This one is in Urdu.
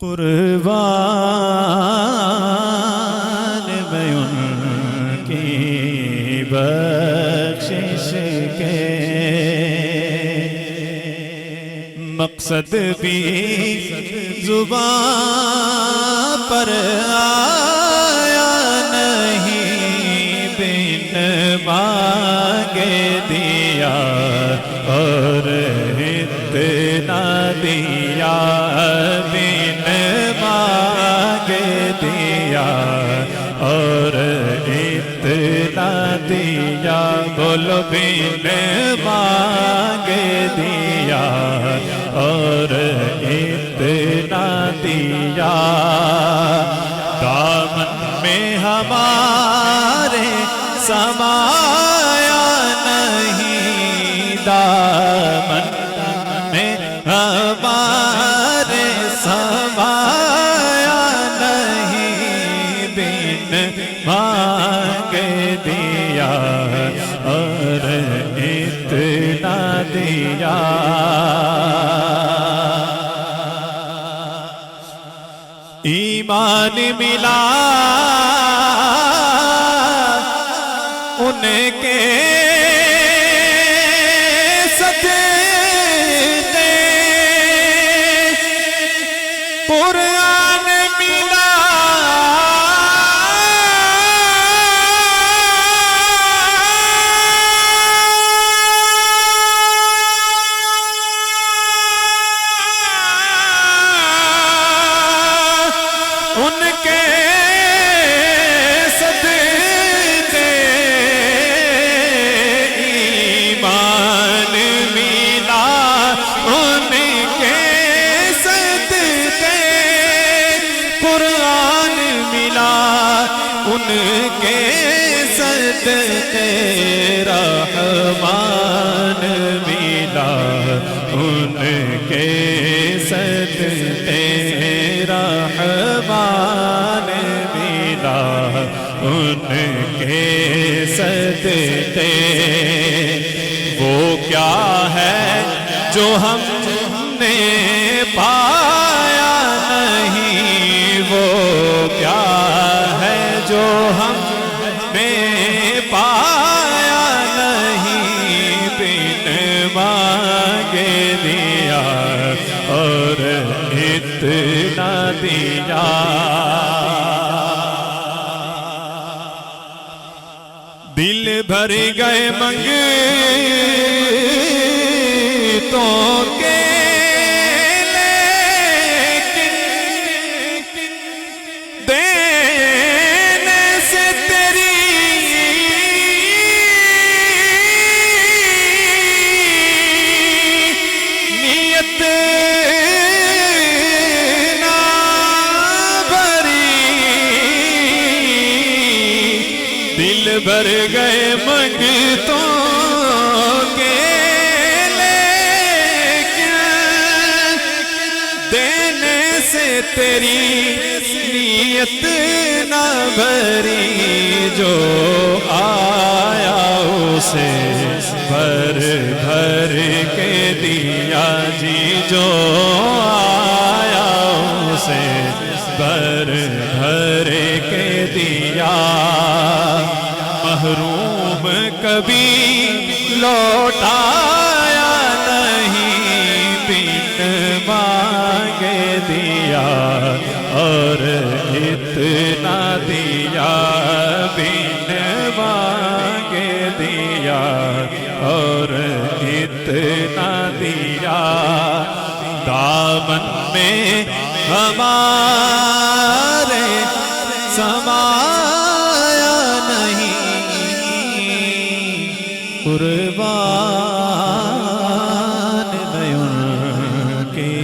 قربان میں ان کی بخشش کے، مقصد بھی زبان پر آیا نہیں، بن مانگے دیا اور اتنا دیا، بن مانگے دیا اور اتنا دیا، بولو بن مانگے دیا اور اتنا دیا، دامن میں ہمارے سمایا نہیں، دامن میں ہمارے سمایا نہیں، بن مانگے دیا اور اتنا دیا، ایمان ملا ان کے صدقے، قرآن ملا ان کے صدقے، ایمان ملا ان کے صدقے، قرآن ملا ان کے صدقے، رحمان ملا ان کے صدقے، رحمان ملا ان کے صدقے، وہ کیا ہے جو ہم نے پایا نہیں، وہ کیا ہے جو ہم نے پایا نہیں، بن مانگے دیا اور اتنا دیا، دل بھر گئے منگتوں کے، لیکن دینے سے تیری نیت نہ بھری، دل بھر گئے منگتوں کے، لیکن دینے سے تیری نیت نہ بھری، جو آیا اسے بھر بھر کے دیا جی، جو آیا اسے بھر بھر کے دیا، محروم کبھی لوٹایا نہیں، بن مانگے دیا اور اتنا دیا، بن مانگے دیا اور اتنا دیا، دامن میں ہمارے سمایا نہیں، قربان میں ان کی